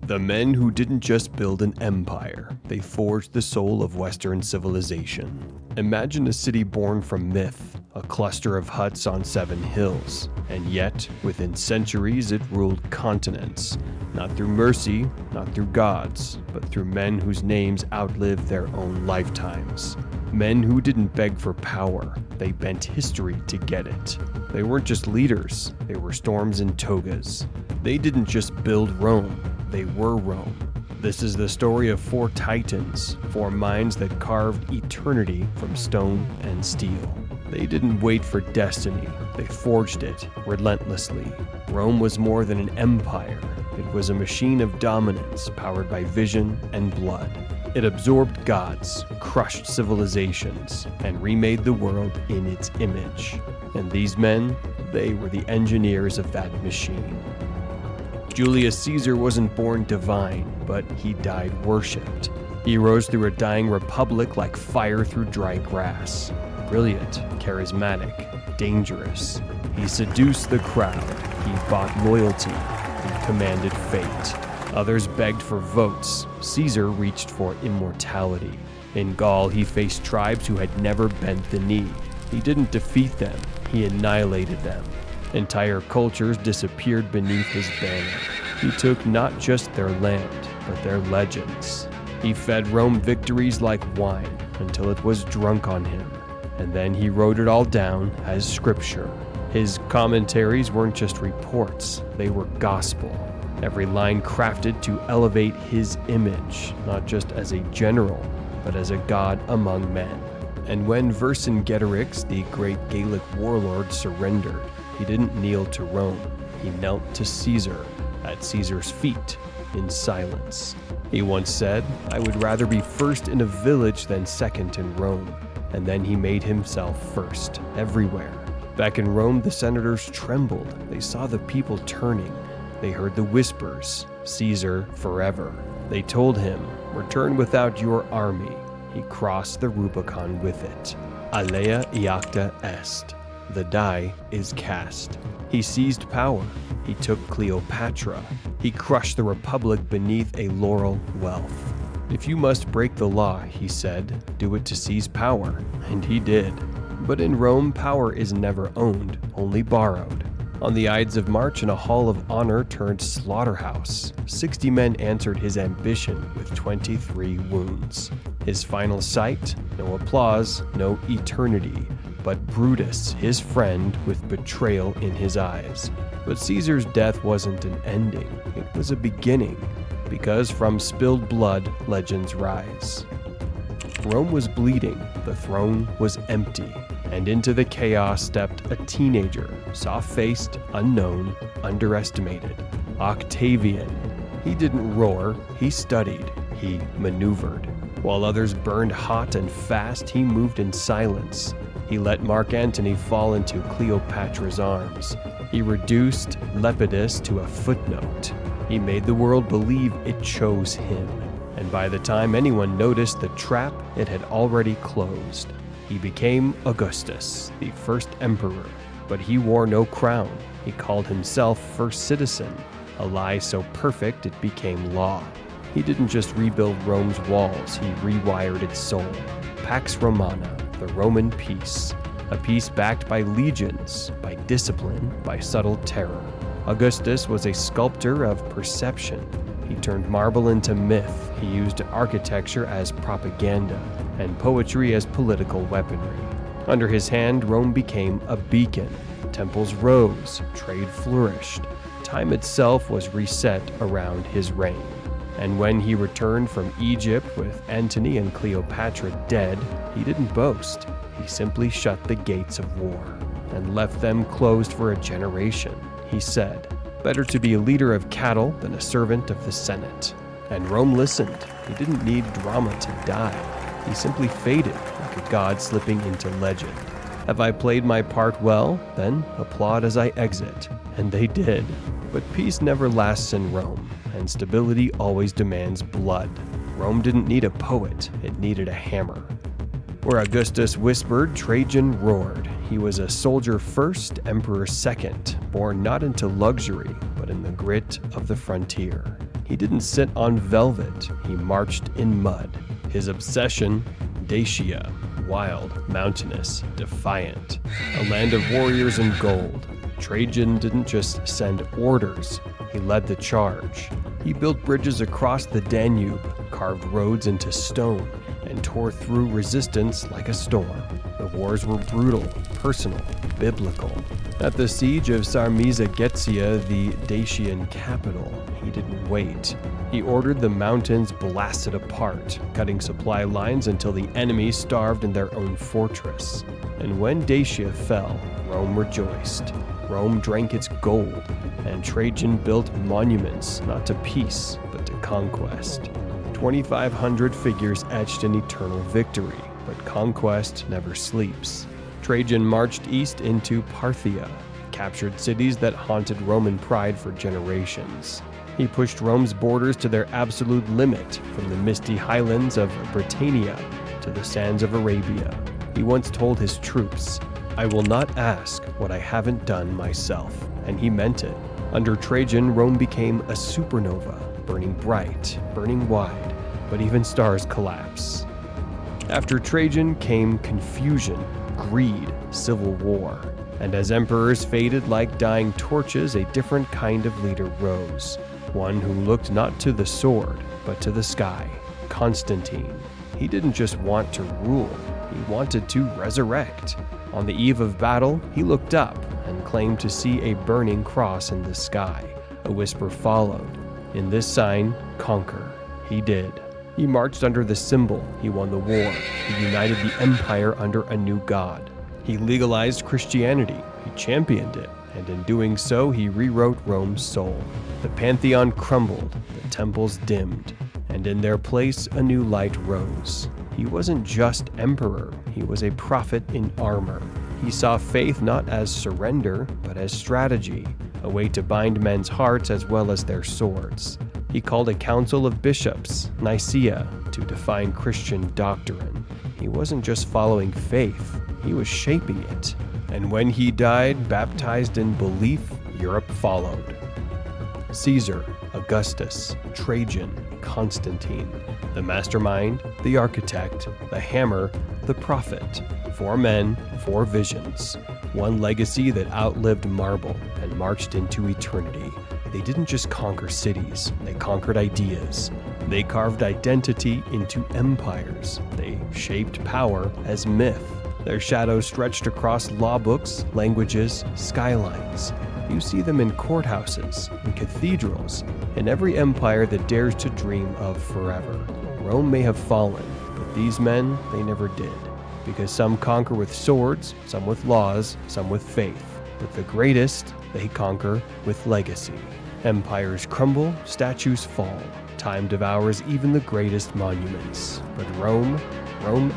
The men who didn't just build an empire, they forged the soul of Western civilization. Imagine a city born from myth, a cluster of huts on 7 hills, and yet, within centuries, it ruled continents. Not through mercy, not through gods, but through men whose names outlived their own lifetimes. Men who didn't beg for power, they bent history to get it. They weren't just leaders, they were storms and togas. They didn't just build Rome, they were Rome. This is the story of 4 titans, 4 minds that carved eternity from stone and steel. They didn't wait for destiny, they forged it relentlessly. Rome was more than an empire, it was a machine of dominance powered by vision and blood. It absorbed gods, crushed civilizations, and remade the world in its image. And these men, they were the engineers of that machine. Julius Caesar wasn't born divine, but he died worshipped. He rose through a dying republic like fire through dry grass. Brilliant, charismatic, dangerous. He seduced the crowd, he bought loyalty, he commanded fate. Others begged for votes. Caesar reached for immortality. In Gaul, he faced tribes who had never bent the knee. He didn't defeat them, he annihilated them. Entire cultures disappeared beneath his banner. He took not just their land, but their legends. He fed Rome victories like wine until it was drunk on him, and then he wrote it all down as scripture. His commentaries weren't just reports, they were gospel. Every line crafted to elevate his image, not just as a general, but as a god among men. And when Vercingetorix, the great Gallic warlord, surrendered, he didn't kneel to Rome, he knelt to Caesar, at Caesar's feet, in silence. He once said, "I would rather be first in a village than second in Rome." And then he made himself first, everywhere. Back in Rome, the senators trembled. They saw the people turning. They heard the whispers, "Caesar forever." They told him, "Return without your army." He crossed the Rubicon with it. Alea iacta est. The die is cast. He seized power. He took Cleopatra. He crushed the republic beneath a laurel wealth. If you must break the law, he said, do it to seize power. And he did. But in Rome, power is never owned, only borrowed. On the Ides of March, in a hall of honor turned slaughterhouse, 60 men answered his ambition with 23 wounds. His final sight, no applause, no eternity, but Brutus, his friend, with betrayal in his eyes. But Caesar's death wasn't an ending, it was a beginning, because from spilled blood, legends rise. Rome was bleeding, the throne was empty, and into the chaos stepped a teenager, soft-faced, unknown, underestimated, Octavian. He didn't roar, he studied, he maneuvered. While others burned hot and fast, he moved in silence. He let Mark Antony fall into Cleopatra's arms. He reduced Lepidus to a footnote. He made the world believe it chose him. And by the time anyone noticed the trap, it had already closed. He became Augustus, the first emperor, but he wore no crown. He called himself first citizen, a lie so perfect it became law. He didn't just rebuild Rome's walls, he rewired its soul. Pax Romana, the Roman peace, a peace backed by legions, by discipline, by subtle terror. Augustus was a sculptor of perception. He turned marble into myth. He used architecture as propaganda and poetry as political weaponry. Under his hand, Rome became a beacon. Temples rose, trade flourished. Time itself was reset around his reign. And when he returned from Egypt with Antony and Cleopatra dead, he didn't boast. He simply shut the gates of war and left them closed for a generation. He said, "Better to be a leader of cattle than a servant of the Senate." And Rome listened. He didn't need drama to die. He simply faded like a god slipping into legend. Have I played my part well? Then applaud as I exit. And they did. But peace never lasts in Rome, and stability always demands blood. Rome didn't need a poet, it needed a hammer. Where Augustus whispered, Trajan roared. He was a soldier first, emperor second, born not into luxury, but in the grit of the frontier. He didn't sit on velvet, he marched in mud. His obsession, Dacia, wild, mountainous, defiant. A land of warriors and gold. Trajan didn't just send orders, he led the charge. He built bridges across the Danube, carved roads into stone, and tore through resistance like a storm. The wars were brutal, personal, biblical. At the siege of Sarmizegetia, the Dacian capital, he didn't wait. He ordered the mountains blasted apart, cutting supply lines until the enemy starved in their own fortress. And when Dacia fell, Rome rejoiced. Rome drank its gold, and Trajan built monuments not to peace, but to conquest. 2,500 figures etched in eternal victory, but conquest never sleeps. Trajan marched east into Parthia, captured cities that haunted Roman pride for generations. He pushed Rome's borders to their absolute limit, from the misty highlands of Britannia to the sands of Arabia. He once told his troops, "I will not ask what I haven't done myself," and he meant it. Under Trajan, Rome became a supernova, burning bright, burning wide, but even stars collapse. After Trajan came confusion, greed, civil war, and as emperors faded like dying torches, a different kind of leader rose, one who looked not to the sword, but to the sky, Constantine. He didn't just want to rule, he wanted to resurrect. On the eve of battle, he looked up and claimed to see a burning cross in the sky. A whisper followed. In this sign, conquer. He did. He marched under the symbol, he won the war, he united the empire under a new god. He legalized Christianity, he championed it, and in doing so, he rewrote Rome's soul. The Pantheon crumbled, the temples dimmed, and in their place a new light rose. He wasn't just emperor, he was a prophet in armor. He saw faith not as surrender, but as strategy, a way to bind men's hearts as well as their swords. He called a council of bishops, Nicaea, to define Christian doctrine. He wasn't just following faith, he was shaping it. And when he died, baptized in belief, Europe followed. Caesar, Augustus, Trajan, Constantine. The mastermind, the architect, the hammer, the prophet. 4 men, 4 visions. One legacy that outlived marble and marched into eternity. They didn't just conquer cities, they conquered ideas. They carved identity into empires. They shaped power as myth. Their shadows stretched across law books, languages, skylines. You see them in courthouses, in cathedrals, in every empire that dares to dream of forever. Rome may have fallen, but these men, they never did. Because some conquer with swords, some with laws, some with faith. But the greatest, they conquer with legacy. Empires crumble, statues fall. Time devours even the greatest monuments. But Rome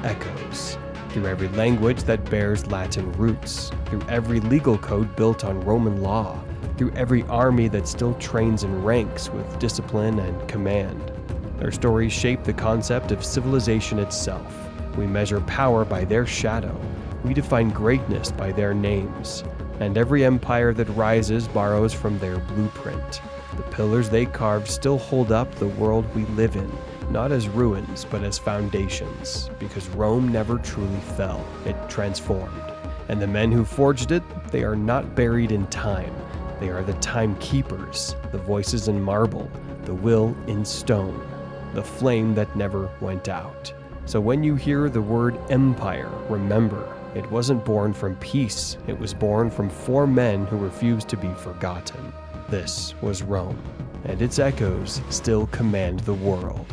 echoes. Through every language that bears Latin roots, through every legal code built on Roman law, through every army that still trains in ranks with discipline and command. Their stories shape the concept of civilization itself. We measure power by their shadow. We define greatness by their names. And every empire that rises borrows from their blueprint. The pillars they carved still hold up the world we live in. Not as ruins, but as foundations, because Rome never truly fell, it transformed. And the men who forged it, they are not buried in time. They are the timekeepers, the voices in marble, the will in stone, the flame that never went out. So when you hear the word empire, remember, it wasn't born from peace, it was born from 4 men who refused to be forgotten. This was Rome, and its echoes still command the world.